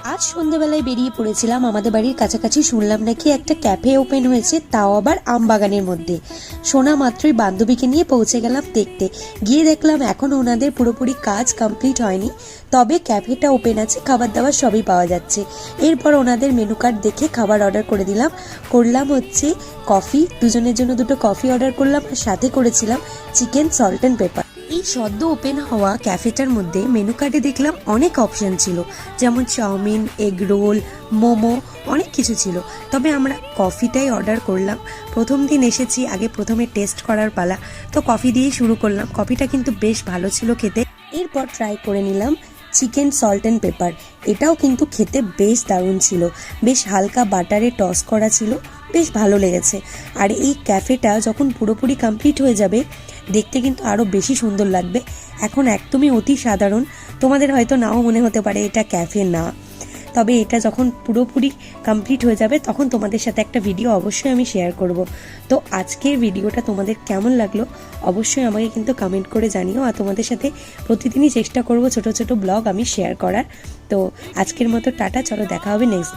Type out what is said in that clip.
আজ সন্ধ্যাবেলায় বেরিয়ে পড়েছিলাম আমাদের বাড়ির কাছাকাছি। শুনলাম নাকি একটা ক্যাফে ওপেন হয়েছে, তাও আবার আমবাগানের মধ্যে। শোনা মাত্রই বান্ধবীকে নিয়ে পৌঁছে গেলাম দেখতে। গিয়ে দেখলাম এখনও ওনাদের পুরোপুরি কাজ কমপ্লিট হয়নি, তবে ক্যাফেটা ওপেন আছে, খাবার দাবার সবই পাওয়া যাচ্ছে। এরপর ওনাদের মেনু কার্ড দেখে খাবার অর্ডার করে দিলাম। করলাম হচ্ছে কফি, দুজনের জন্য দুটো কফি অর্ডার করলাম, আর সাথে করেছিলাম চিকেন সল্ট অ্যান্ড পেপার। এই সদ্য ওপেন হওয়া ক্যাফেটার মধ্যে মেনু কার্ডে দেখলাম অনেক অপশন ছিল, যেমন চাউমিন, এগ রোল, মোমো, অনেক কিছু ছিল। তবে আমরা কফিটাই অর্ডার করলাম। প্রথম দিন এসেছি, আগে প্রথমে টেস্ট করার পালা, তো কফি দিয়েই শুরু করলাম। কফিটা কিন্তু বেশ ভালো ছিল খেতে। এরপর ট্রাই করে নিলাম চিকেন সল্ট অ্যান্ড পেপার। এটাও কিন্তু খেতে বেশ দারুণ ছিল, বেশ হালকা বাটারে টস করা ছিল, বেশ ভালো লেগেছে। আর এই ক্যাফেটা যখন পুরোপুরি কমপ্লিট হয়ে যাবে, দেখতে কিন্তু আরও বেশি সুন্দর লাগবে। এখন একদমই অতি সাধারণ, তোমাদের হয়তো নাও মনে হতে পারে এটা ক্যাফে না, তবে এটা যখন পুরোপুরি কমপ্লিট হয়ে যাবে তখন তোমাদের সাথে একটা ভিডিও অবশ্যই আমি শেয়ার করব। তো আজকের ভিডিওটা তোমাদের কেমন লাগলো অবশ্যই আমাকে কিন্তু কমেন্ট করে জানিও। আর তোমাদের সাথে প্রতিদিনই চেষ্টা করব ছোট ছোট ব্লগ আমি শেয়ার করার। তো আজকের মতো টাটা, চলো দেখা হবে নেক্সট।